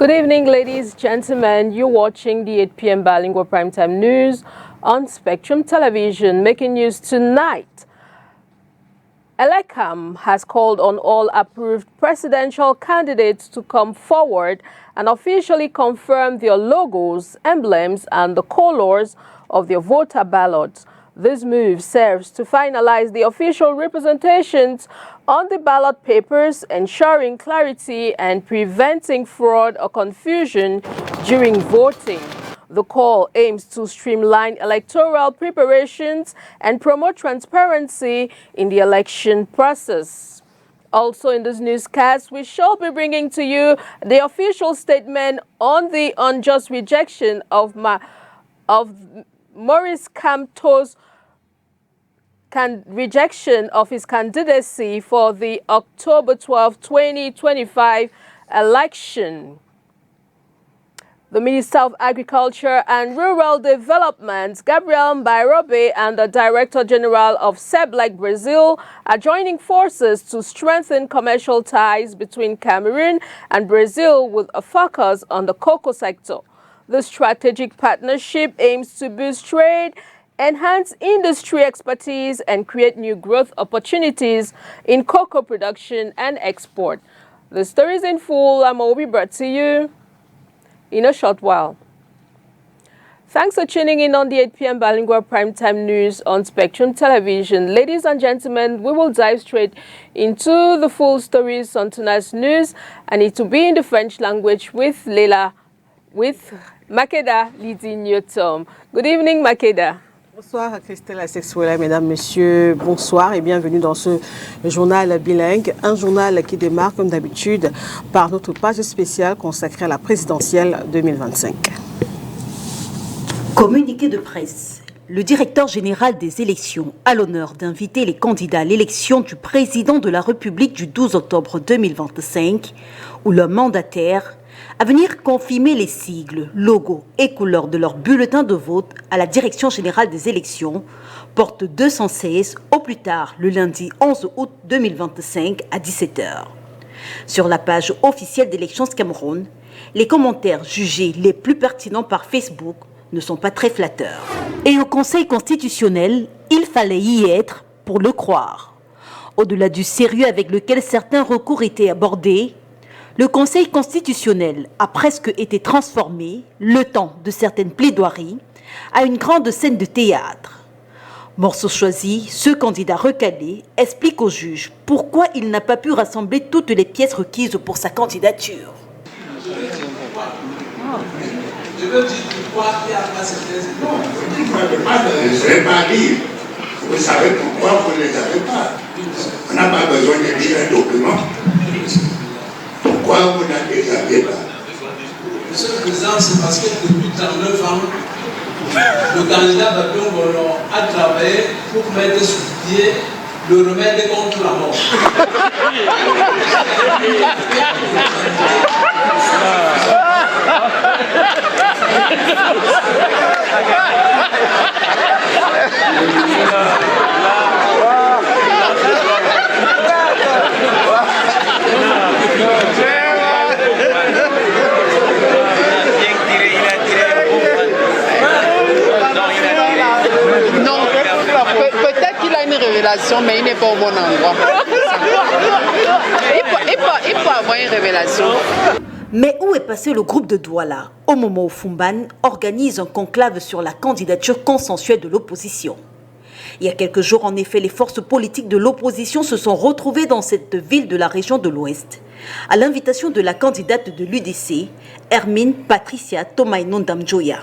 Good evening, ladies, gentlemen. You're watching the 8 p.m. Bilingual Primetime News on Spectrum Television. Making news tonight. Elecam has called on all approved presidential candidates to come forward and officially confirm their logos, emblems, and the colors of their voter ballots. This move serves to finalize the official representations on the ballot papers, ensuring clarity and preventing fraud or confusion during voting. The call aims to streamline electoral preparations and promote transparency in the election process. Also in this newscast, we shall be bringing to you the official statement on the unjust rejection of Maurice Kamto's rejection of his candidacy for the October 12, 2025 election. The Minister of Agriculture and Rural Development, Gabriel Mbairobe, and the Director General of SEBLEC Brazil are joining forces to strengthen commercial ties between Cameroon and Brazil with a focus on the cocoa sector. The strategic partnership aims to boost trade, enhance industry expertise, and create new growth opportunities in cocoa production and export. The stories in full will be brought to you in a short while. Thanks for tuning in on the 8 p.m. Bilingual Primetime News on Spectrum Television. Ladies and gentlemen, we will dive straight into the full stories on tonight's news, and it will be in the French language with Makeda Lydie Newton. Good evening, Makeda. Bonsoir Christelle Asexuela, mesdames, messieurs, bonsoir et bienvenue dans ce journal bilingue, un journal qui démarre comme d'habitude par notre page spéciale consacrée à la présidentielle 2025. Communiqué de presse. Le directeur général des élections a l'honneur d'inviter les candidats à l'élection du président de la République du 12 octobre 2025 ou leur mandataire à venir confirmer les sigles, logos et couleurs de leur bulletin de vote à la Direction générale des élections, porte 216, au plus tard le lundi 11 août 2025 à 17h. Sur la page officielle d'Élections Cameroun, les commentaires jugés les plus pertinents par Facebook ne sont pas très flatteurs. Et au Conseil constitutionnel, il fallait y être pour le croire. Au-delà du sérieux avec lequel certains recours étaient abordés, le Conseil constitutionnel a presque été transformé, le temps de certaines plaidoiries, à une grande scène de théâtre. Morceau choisi, ce candidat recalé explique au juge pourquoi il n'a pas pu rassembler toutes les pièces requises pour sa candidature. Je veux dire pourquoi il n'y a pas certaines... Non, je ne sais pas dire. Vous savez pourquoi vous ne les avez pas. On n'a pas besoin de lire un document. Pourquoi vous ne les avez pas? Monsieur le Président, c'est parce que depuis 39 ans, le candidat Babion Bolon a travaillé pour mettre sur pied le remède contre la mort. Peut-être qu'il a une révélation, mais il n'est pas au bon endroit. Il peut avoir une révélation. Mais où est passé le groupe de Douala au moment où Fumban organise un conclave sur la candidature consensuelle de l'opposition? Il y a quelques jours, en effet, les forces politiques de l'opposition se sont retrouvées dans cette ville de la région de l'Ouest, à l'invitation de la candidate de l'UDC, Hermine Patricia Tomaino Ndamjoya.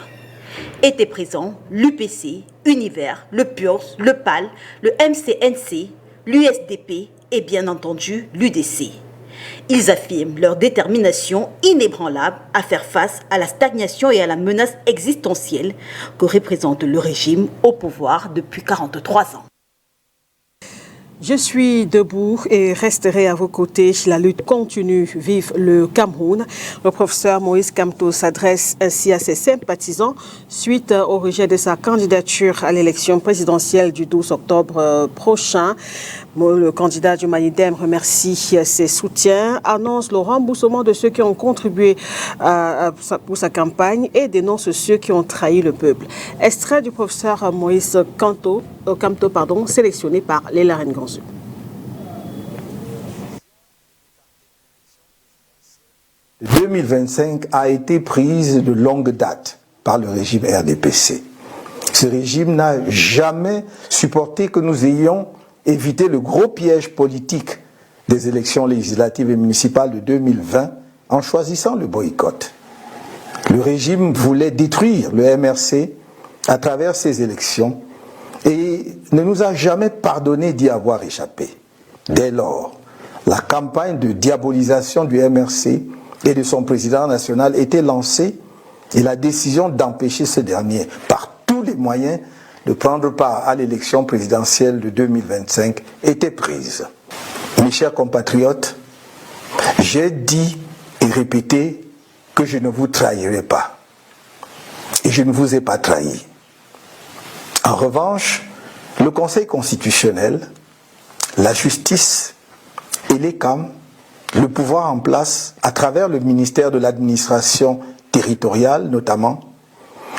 Étaient présents l'UPC, Univers, le PURS, le PAL, le MCNC, l'USDP et bien entendu l'UDC. Ils affirment leur détermination inébranlable à faire face à la stagnation et à la menace existentielle que représente le régime au pouvoir depuis 43 ans. Je suis debout et resterai à vos côtés. La lutte continue. Vive le Cameroun. Le professeur Maurice Kamto s'adresse ainsi à ses sympathisants suite au rejet de sa candidature à l'élection présidentielle du 12 octobre prochain. Le candidat du Manidem remercie ses soutiens, annonce le remboursement de ceux qui ont contribué pour sa campagne et dénonce ceux qui ont trahi le peuple. Extrait du professeur Moïse Kamto, sélectionné par Léla Renganzu. « 2025 a été prise de longue date par le régime RDPC. Ce régime n'a jamais supporté que nous ayons évité le gros piège politique des élections législatives et municipales de 2020 en choisissant le boycott. Le régime voulait détruire le MRC à travers ces élections et ne nous a jamais pardonné d'y avoir échappé. Dès lors, la campagne de diabolisation du MRC et de son président national était lancée et la décision d'empêcher ce dernier par tous les moyens de prendre part à l'élection présidentielle de 2025 était prise. Mes chers compatriotes, j'ai dit et répété que je ne vous trahirai pas. Et je ne vous ai pas trahi. En revanche, le Conseil constitutionnel, la justice et les CAM, le pouvoir en place à travers le ministère de l'administration territoriale notamment,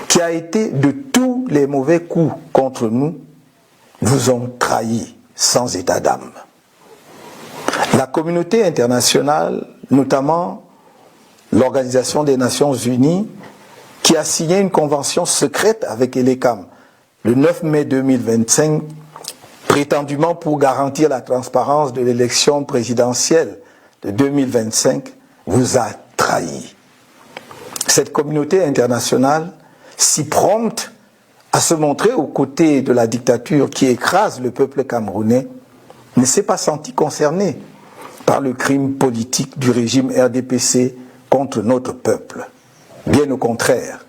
qui a été de tous les mauvais coups contre nous, vous ont trahis sans état d'âme. La communauté internationale, notamment l'Organisation des Nations Unies, qui a signé une convention secrète avec ELECAM le 9 mai 2025, prétendument pour garantir la transparence de l'élection présidentielle de 2025, vous a trahi. Cette communauté internationale, si prompte à se montrer aux côtés de la dictature qui écrase le peuple camerounais, ne s'est pas sentie concernée par le crime politique du régime RDPC contre notre peuple. Bien au contraire,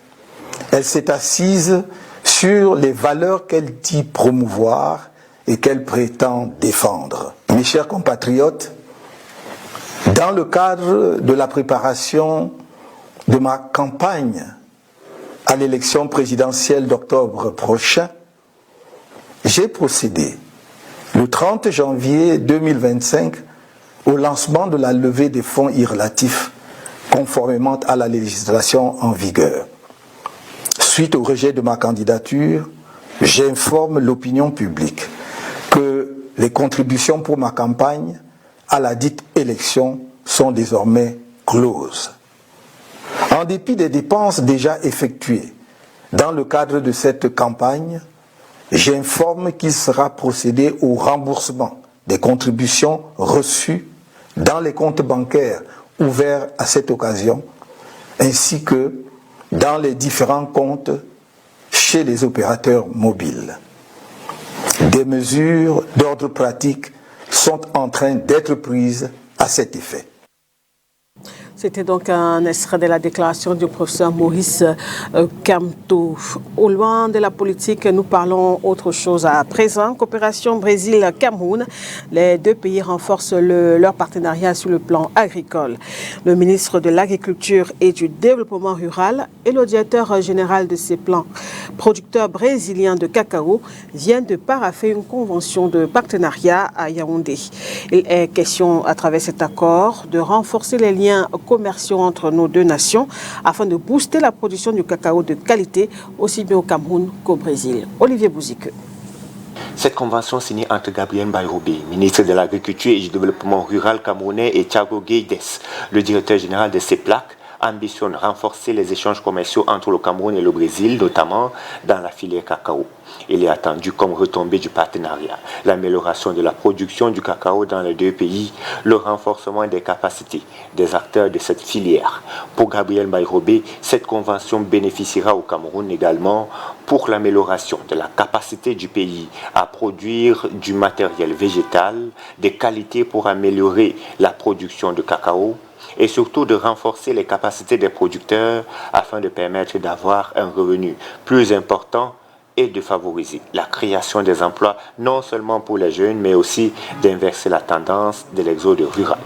elle s'est assise sur les valeurs qu'elle dit promouvoir et qu'elle prétend défendre. Mes chers compatriotes, dans le cadre de la préparation de ma campagne à l'élection présidentielle d'octobre prochain, j'ai procédé le 30 janvier 2025 au lancement de la levée des fonds irrelatifs conformément à la législation en vigueur. Suite au rejet de ma candidature, j'informe l'opinion publique que les contributions pour ma campagne à la dite élection sont désormais closes. En dépit des dépenses déjà effectuées dans le cadre de cette campagne, j'informe qu'il sera procédé au remboursement des contributions reçues dans les comptes bancaires ouverts à cette occasion, ainsi que dans les différents comptes chez les opérateurs mobiles. Des mesures d'ordre pratique sont en train d'être prises à cet effet. C'était donc un extrait de la déclaration du professeur Maurice Kamto. Au loin de la politique, nous parlons autre chose à présent. Coopération Brésil-Cameroun. Les deux pays renforcent leur partenariat sur le plan agricole. Le ministre de l'Agriculture et du Développement rural et le directeur général de ces plans, producteur brésilien de cacao, viennent de parapher une convention de partenariat à Yaoundé. Il est question, à travers cet accord, de renforcer les liens commerciaux entre nos deux nations afin de booster la production du cacao de qualité aussi bien au Cameroun qu'au Brésil. Olivier Bouzike. Cette convention signée entre Gabriel Bayrobé, ministre de l'Agriculture et du Développement rural camerounais, et Thiago Guedes, le directeur général de CEPLAC, ambitionne renforcer les échanges commerciaux entre le Cameroun et le Brésil, notamment dans la filière cacao. Il est attendu comme retombée du partenariat l'amélioration de la production du cacao dans les deux pays, le renforcement des capacités des acteurs de cette filière. Pour Gabriel Bayrobé, cette convention bénéficiera au Cameroun également pour l'amélioration de la capacité du pays à produire du matériel végétal de qualité pour améliorer la production de cacao, et surtout de renforcer les capacités des producteurs afin de permettre d'avoir un revenu plus important et de favoriser la création des emplois non seulement pour les jeunes mais aussi d'inverser la tendance de l'exode rural.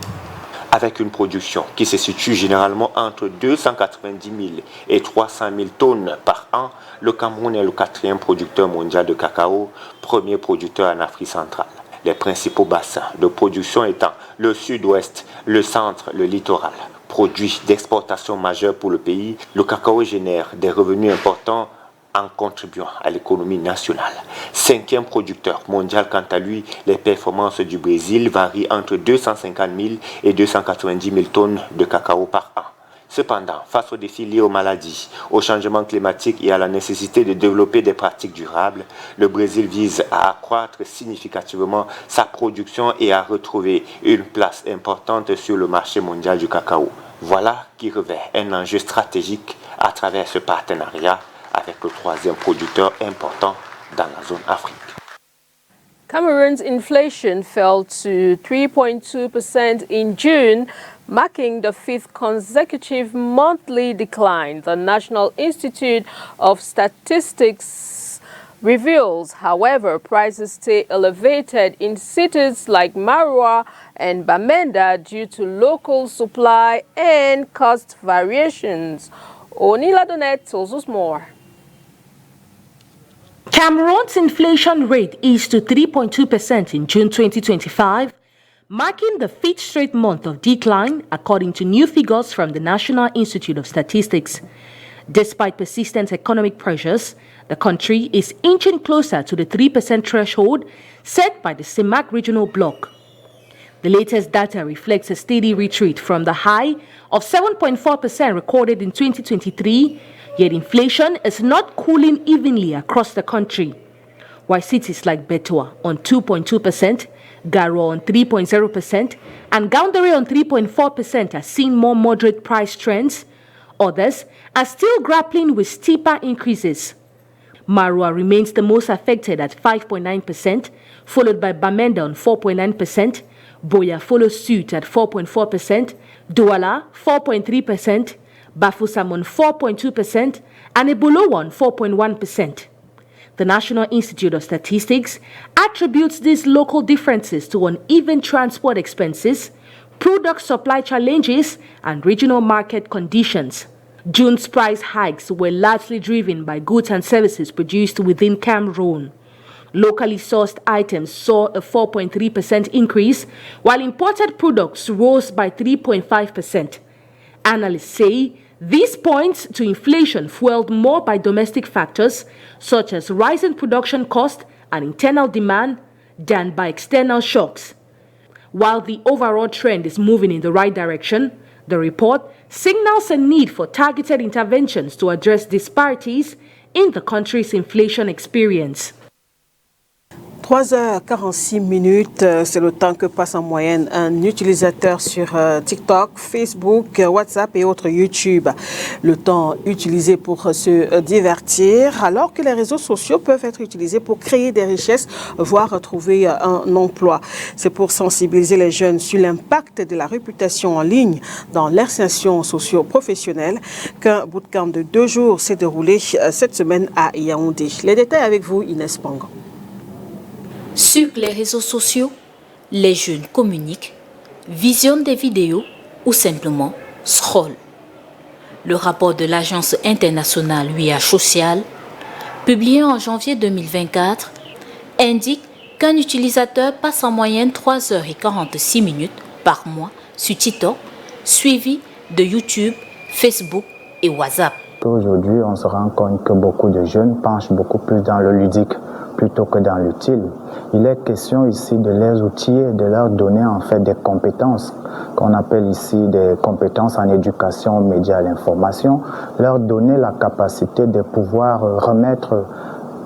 Avec une production qui se situe généralement entre 290 000 et 300 000 tonnes par an, le Cameroun est le 4e producteur mondial de cacao, premier producteur en Afrique centrale. les principaux bassins de production étant le sud-ouest, le centre, le littoral. Produit d'exportation majeur pour le pays, le cacao génère des revenus importants en contribuant à l'économie nationale. 5e producteur mondial, quant à lui, les performances du Brésil varient entre 250 000 et 290 000 tonnes de cacao par an. Cependant, face aux défis liés aux maladies, au changement climatique et à la nécessité de développer des pratiques durables, le Brésil vise à accroître significativement sa production et à retrouver une place importante sur le marché mondial du cacao. Voilà qui revêt un enjeu stratégique à travers ce partenariat avec le 3e producteur important dans la zone Afrique. Cameroon's inflation fell to 3.2% in June, marking the 5th consecutive monthly decline. The National Institute of Statistics reveals, however, prices stay elevated in cities like Marua and Bamenda due to local supply and cost variations. Onila Donet tells us more. Cameroon's inflation rate eased to 3.2% in June 2025, marking the 5th straight month of decline, according to new figures from the National Institute of Statistics. Despite persistent economic pressures, the country is inching closer to the 3% threshold set by the CEMAC regional bloc. The latest data reflects a steady retreat from the high of 7.4% recorded in 2023, yet inflation is not cooling evenly across the country. While cities like Betua on 2.2%, Garo on 3.0%, and Gaoundéré on 3.4% are seeing more moderate price trends, others are still grappling with steeper increases. Marua remains the most affected at 5.9%, followed by Bamenda on 4.9%, Boya follows suit at 4.4%, Douala 4.3%, Bafoussam on 4.2%, and Ebolo on 4.1%. The National Institute of Statistics attributes these local differences to uneven transport expenses, product supply challenges, and regional market conditions. June's price hikes were largely driven by goods and services produced within Cameroon. Locally sourced items saw a 4.3% increase, while imported products rose by 3.5%. Analysts say this points to inflation fueled more by domestic factors such as rising production cost and internal demand than by external shocks. While the overall trend is moving in the right direction, the report signals a need for targeted interventions to address disparities in the country's inflation experience. 3h46, c'est le temps que passe en moyenne un utilisateur sur TikTok, Facebook, WhatsApp et autres YouTube. Le temps utilisé pour se divertir, alors que les réseaux sociaux peuvent être utilisés pour créer des richesses, voire trouver un emploi. C'est pour sensibiliser les jeunes sur l'impact de la réputation en ligne dans l'insertion socio-professionnelle qu'un bootcamp de 2 jours s'est déroulé cette semaine à Yaoundé. Les détails avec vous, Inès Pango. Sur les réseaux sociaux, les jeunes communiquent, visionnent des vidéos ou simplement scrollent. Le rapport de l'Agence internationale UIH Social, publié en janvier 2024, indique qu'un utilisateur passe en moyenne 3h46 par mois sur TikTok, suivi de YouTube, Facebook et WhatsApp. Aujourd'hui, on se rend compte que beaucoup de jeunes penchent beaucoup plus dans le ludique plutôt que dans l'utile. Il est question ici de les outiller, de leur donner en fait des compétences, qu'on appelle ici des compétences en éducation aux médias et à l'information, leur donner la capacité de pouvoir remettre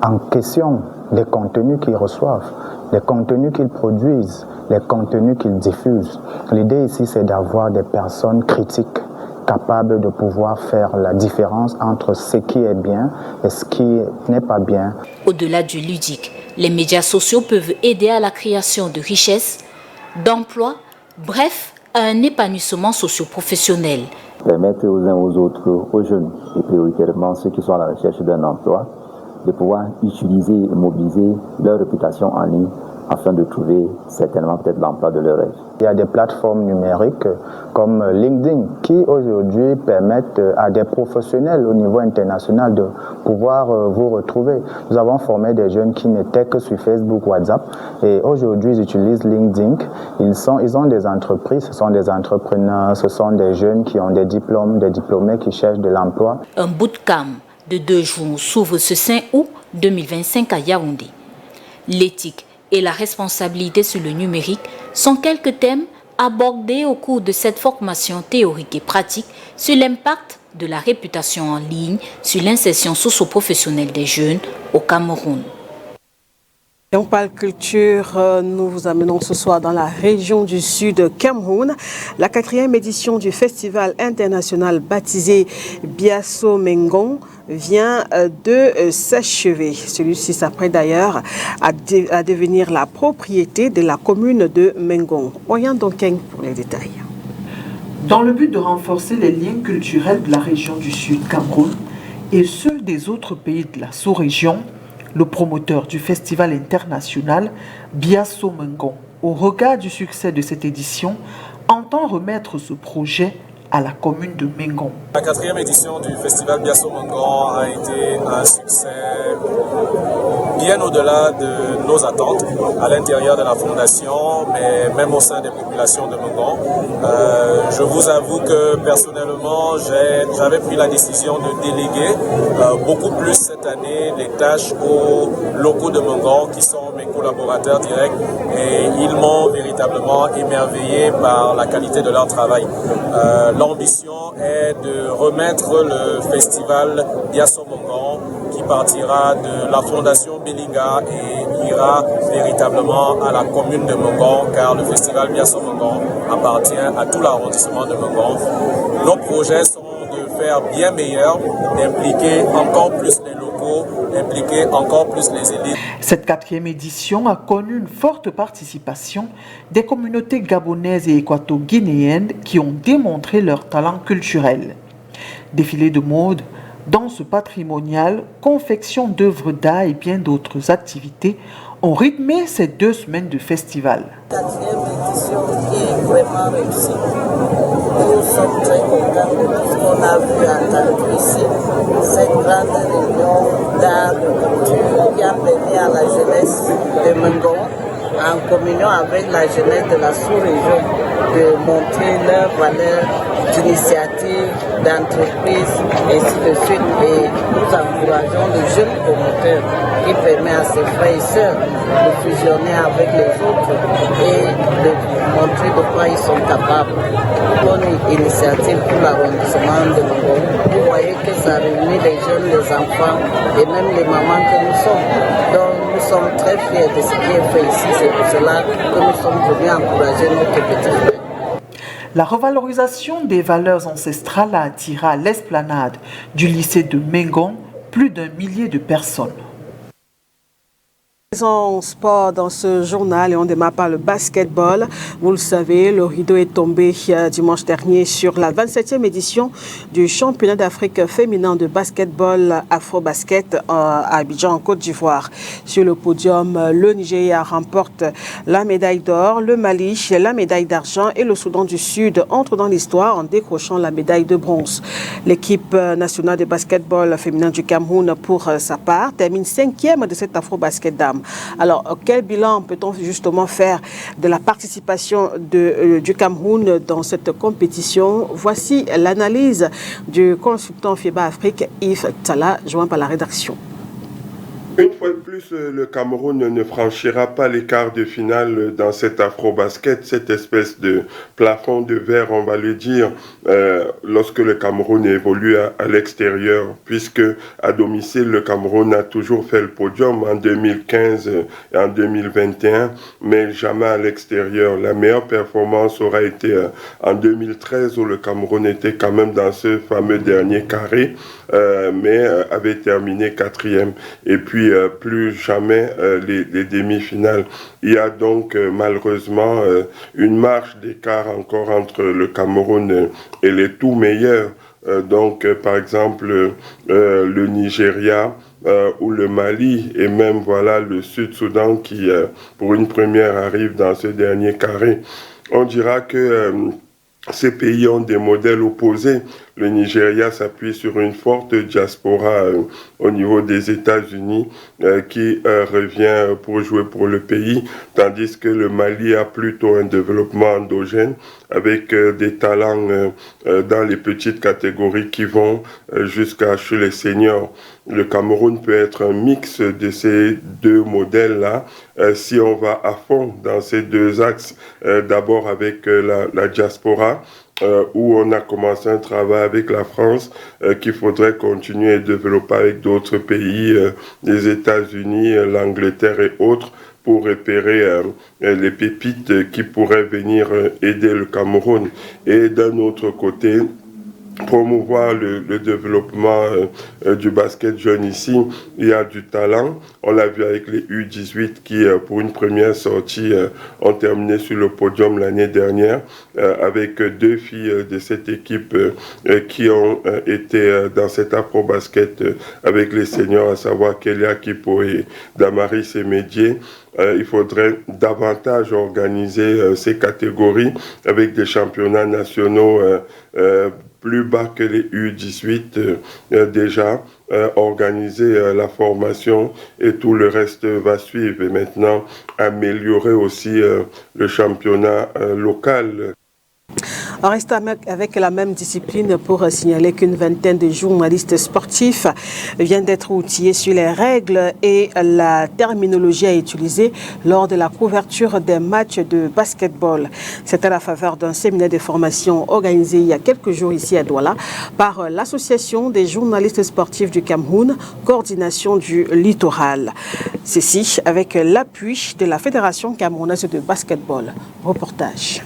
en question les contenus qu'ils reçoivent, les contenus qu'ils produisent, les contenus qu'ils diffusent. L'idée ici, c'est d'avoir des personnes critiques, capable de pouvoir faire la différence entre ce qui est bien et ce qui n'est pas bien. Au-delà du ludique, les médias sociaux peuvent aider à la création de richesses, d'emplois, bref, à un épanouissement socio-professionnel. Permettre aux uns aux autres, aux jeunes, et prioritairement ceux qui sont à la recherche d'un emploi, de pouvoir utiliser et mobiliser leur réputation en ligne afin de trouver certainement peut-être l'emploi de leur rêve. Il y a des plateformes numériques comme LinkedIn qui aujourd'hui permettent à des professionnels au niveau international de pouvoir vous retrouver. Nous avons formé des jeunes qui n'étaient que sur Facebook, WhatsApp et aujourd'hui ils utilisent LinkedIn. Ils ont des entreprises, ce sont des entrepreneurs, ce sont des jeunes qui ont des diplômes, des diplômés qui cherchent de l'emploi. Un bootcamp de 2 jours s'ouvre ce 5 août 2025 à Yaoundé. L'éthique et la responsabilité sur le numérique sont quelques thèmes abordés au cours de cette formation théorique et pratique sur l'impact de la réputation en ligne sur l'insertion socio-professionnelle des jeunes au Cameroun. Et on parle culture, nous vous amenons ce soir dans la région du Sud Cameroun. La 4e édition du festival international baptisé Biasso Mengon vient de s'achever. Celui-ci s'apprête d'ailleurs à devenir la propriété de la commune de Mengon. Oriane Donkeng pour les détails. Dans le but de renforcer les liens culturels de la région du Sud Cameroun et ceux des autres pays de la sous-région, le promoteur du festival international, Biasso Mengon, au regard du succès de cette édition, entend remettre ce projet à la commune de Mengon. La 4e édition du festival Biasso Mengon a été un succès bien au-delà de nos attentes à l'intérieur de la fondation, mais même au sein des populations de Mengon. Je vous avoue que personnellement, j'avais pris la décision de déléguer beaucoup plus cette année les tâches aux locaux de Mengon qui sont mes collaborateurs directs et ils m'ont véritablement émerveillé par la qualité de leur travail. L'ambition est de remettre le festival Biasso Mengon qui partira de la fondation Belinga et ira véritablement à la commune de Mengon car le festival Biasso Mengon appartient à tout l'arrondissement de Mengon. Nos projets sont de faire bien meilleur, d'impliquer encore plus les locaux, d'impliquer encore plus les élites. Cette 4e édition a connu une forte participation des communautés gabonaises et équato-guinéennes qui ont démontré leur talent culturel. Défilé de mode, danse patrimoniale, confection d'œuvres d'art et bien d'autres activités ont rythmé ces 2 semaines de festival. La 4e édition est vraiment réussie. Nous sommes très contents de tout ce qu'on a vu entendre ici. Cette grande réunion d'art, de culture qui a permis à la jeunesse de Mengon, en communion avec la jeunesse de la sous-région, de montrer leurs valeurs d'initiative, d'entreprise, ainsi de suite. Et nous encourageons les jeunes promoteurs qui permettent à ses frères et sœurs de fusionner avec les autres et de montrer de quoi ils sont capables. Bonne initiative pour l'arrondissement de Mengon. Vous voyez que ça réunit les jeunes, les enfants et même les mamans que nous sommes. Donc nous sommes très fiers de ce qui est fait ici. C'est pour cela que nous sommes venus encourager notre petit frère. La revalorisation des valeurs ancestrales a attiré à l'esplanade du lycée de Mengon plus d'1 millier de personnes. En sport dans ce journal et on démarre par le basketball. Vous le savez, le rideau est tombé dimanche dernier sur la 27e édition du championnat d'Afrique féminin de basketball Afro-Basket à Abidjan en Côte d'Ivoire. Sur le podium, le Nigeria remporte la médaille d'or, le Mali la médaille d'argent et le Soudan du Sud entre dans l'histoire en décrochant la médaille de bronze. L'équipe nationale de basketball féminin du Cameroun, pour sa part, termine 5e de cet Afro-Basket dames. Alors, quel bilan peut-on justement faire de la participation du Cameroun dans cette compétition? Voici l'analyse du consultant FIBA Afrique, Yves Tala, joint par la rédaction. Une fois de plus, le Cameroun ne franchira pas les quarts de finale dans cet afro-basket, cette espèce de plafond de verre, on va le dire, lorsque le Cameroun évolue à l'extérieur, puisque à domicile, le Cameroun a toujours fait le podium en 2015 et en 2021, mais jamais à l'extérieur. La meilleure performance aura été en 2013, où le Cameroun était quand même dans ce fameux dernier carré, mais avait terminé 4e. Et puis, plus jamais les demi-finales. Il y a donc malheureusement une marge d'écart encore entre le Cameroun et les tout meilleurs par exemple le Nigeria ou le Mali et même voilà le Sud-Soudan qui pour une première arrive dans ce dernier carré. On dira que ces pays ont des modèles opposés. Le Nigeria s'appuie sur une forte diaspora au niveau des États-Unis qui revient pour jouer pour le pays, tandis que le Mali a plutôt un développement endogène avec des talents dans les petites catégories qui vont jusqu'à chez les seniors. Le Cameroun peut être un mix de ces deux modèles-là si on va à fond dans ces deux axes, d'abord avec la diaspora, où on a commencé un travail avec la France qu'il faudrait continuer à développer avec d'autres pays, les États-Unis, l'Angleterre et autres, pour repérer les pépites qui pourraient venir aider le Cameroun. Et d'un autre côté, promouvoir le développement du basket jeune ici. Il y a du talent. On l'a vu avec les U18 qui, pour une première sortie, ont terminé sur le podium l'année dernière, avec deux filles de cette équipe qui ont été dans cet afro-basket avec les seniors, à savoir Kélia Kipo et Damaris Emédié. Il faudrait davantage organiser ces catégories avec des championnats nationaux plus bas que les U18 déjà, organiser la formation et tout le reste va suivre. Et maintenant, améliorer aussi le championnat local. On reste avec la même discipline pour signaler qu'une vingtaine de journalistes sportifs viennent d'être outillés sur les règles et la terminologie à utiliser lors de la couverture des matchs de basketball. C'est à la faveur d'un séminaire de formation organisé il y a quelques jours ici à Douala par l'Association des journalistes sportifs du Cameroun, coordination du littoral. Ceci avec l'appui de la Fédération camerounaise de basketball. Reportage.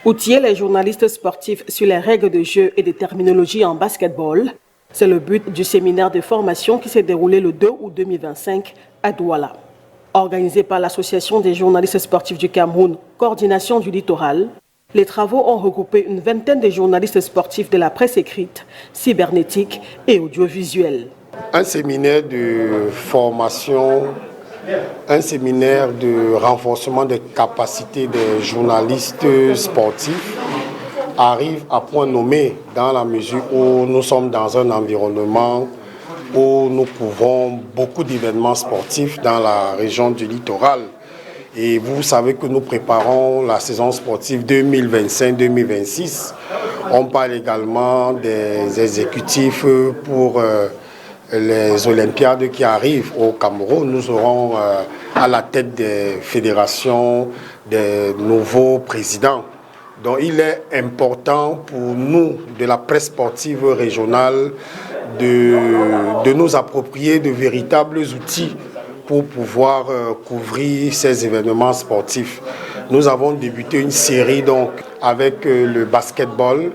Outiller les journalistes sportifs sur les règles de jeu et de terminologie en basketball, c'est le but du séminaire de formation qui s'est déroulé le 2 août 2025 à Douala. Organisé par l'Association des journalistes sportifs du Cameroun, coordination du littoral, les travaux ont regroupé une vingtaine de journalistes sportifs de la presse écrite, cybernétique et audiovisuelle. Un séminaire de formation, un séminaire de renforcement des capacités des journalistes sportifs arrive à point nommé dans la mesure où nous sommes dans un environnement où nous couvrons beaucoup d'événements sportifs dans la région du littoral. Et vous savez que nous préparons la saison sportive 2025-2026. On parle également des exécutifs pour les Olympiades qui arrivent au Cameroun. Nous serons à la tête des fédérations, des nouveaux présidents. Donc il est important pour nous, de la presse sportive régionale, de nous approprier de véritables outils pour pouvoir couvrir ces événements sportifs. Nous avons débuté une série donc, avec le basketball.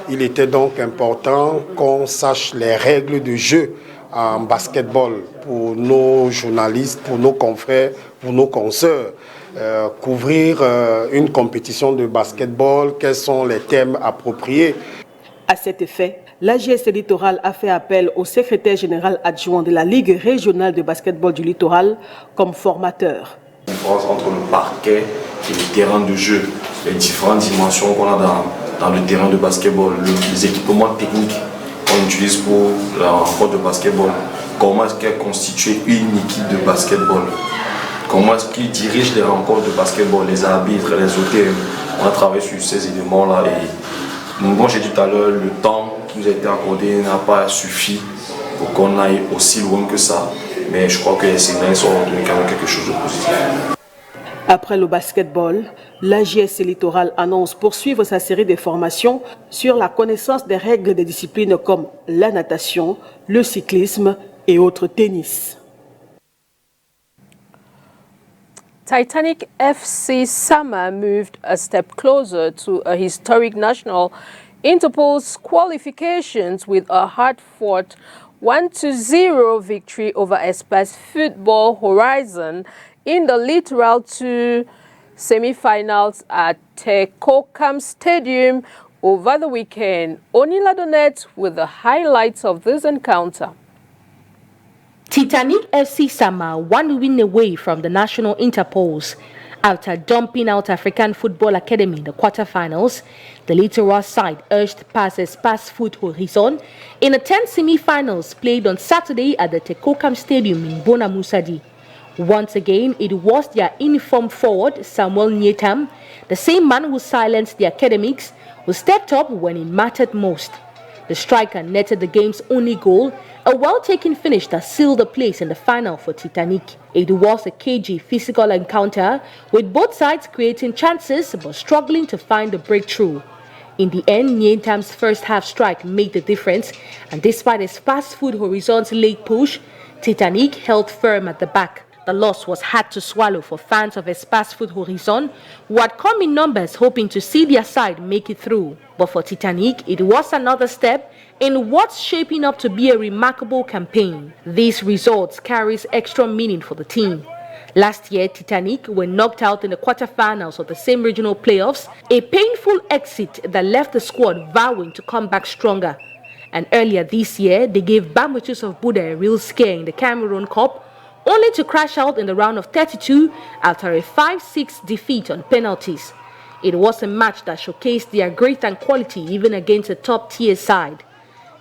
Il était donc important qu'on sache les règles de jeu en basketball pour nos journalistes, pour nos confrères, pour nos consoeurs. Couvrir une compétition de basketball, quels sont les thèmes appropriés. À cet effet, l'AGS Littoral a fait appel au secrétaire général adjoint de la Ligue régionale de basketball du littoral comme formateur. La différence entre le parquet et le terrain de jeu, les différentes dimensions qu'on a dans le terrain de basketball, les équipements techniques qu'on utilise pour la rencontre de basketball, comment est-ce qu'est constituée une équipe de basketball, comment est-ce qu'ils dirigent les rencontres de basketball, les arbitres, les hôtels. On a travaillé sur ces éléments-là et comme j'ai dit tout à l'heure, le temps qui nous a été accordé n'a pas suffi pour qu'on aille aussi loin que ça. Mais je crois que les séminaires sont donné quand même quelque chose de positif. Après le basketball, l'AGS Littoral annonce poursuivre sa série de formations sur la connaissance des règles des disciplines comme la natation, le cyclisme et autres tennis. Titanic FC Sama moved a step closer to a historic national Interpol's qualifications with a hard-fought 1-0 victory over Espace Football Horizon in the Littoral 2 semi-finals at Tekokam Stadium, over the weekend. Oni Ladonet with the highlights of this encounter. Titanic FC Sama 1 win away from the national Interpols. After dumping out African Football Academy in the quarterfinals, the Littoral side urged past Espace Foot Horizon in the 10 semi-finals played on Saturday at the Tekokam Stadium in Bona Musadi. Once again, it was their informed forward, Samuel Nyetam, the same man who silenced the academics, who stepped up when it mattered most. The striker netted the game's only goal, a well-taken finish that sealed the place in the final for Titanic. It was a cagey physical encounter, with both sides creating chances but struggling to find the breakthrough. In the end, Nyentam's first half strike made the difference, and despite his fast food Horizon's late push, Titanic held firm at the back. The loss was hard to swallow for fans of Espace Foot Horizon, who had come in numbers hoping to see their side make it through. But for Titanic, it was another step in what's shaping up to be a remarkable campaign. These results carries extra meaning for the team. Last year, Titanic were knocked out in the quarterfinals of the same regional playoffs, a painful exit that left the squad vowing to come back stronger. And earlier this year, they gave Bambuchus of Buddha a real scare in the Cameroon Cup, only to crash out in the round of 32 after a 5-6 defeat on penalties. It was a match that showcased their grit and quality even against a top-tier side.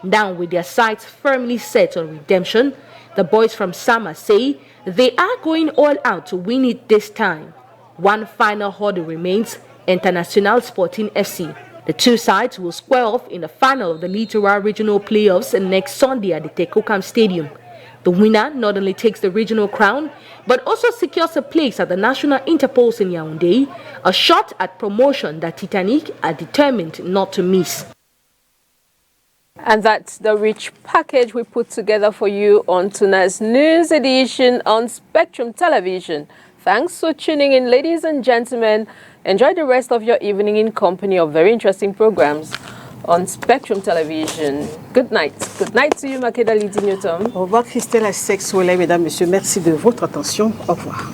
Now with their sights firmly set on redemption, the boys from Sama say they are going all out to win it this time. One final hurdle remains: International Sporting FC. The two sides will square off in the final of the Littoral Regional Playoffs next Sunday at the Tekokam Stadium. The winner not only takes the regional crown, but also secures a place at the National Interpols in Yaoundé, a shot at promotion that Titanic are determined not to miss. And that's the rich package we put together for you on tonight's news edition on Spectrum Television. Thanks for tuning in, ladies and gentlemen. Enjoy the rest of your evening in company of very interesting programs on Spectrum Television. Good night. Good night to you, Makeda Lidi Newton. Au revoir, Christelle Assex-Ouellet, mesdames, messieurs. Merci de votre attention. Au revoir.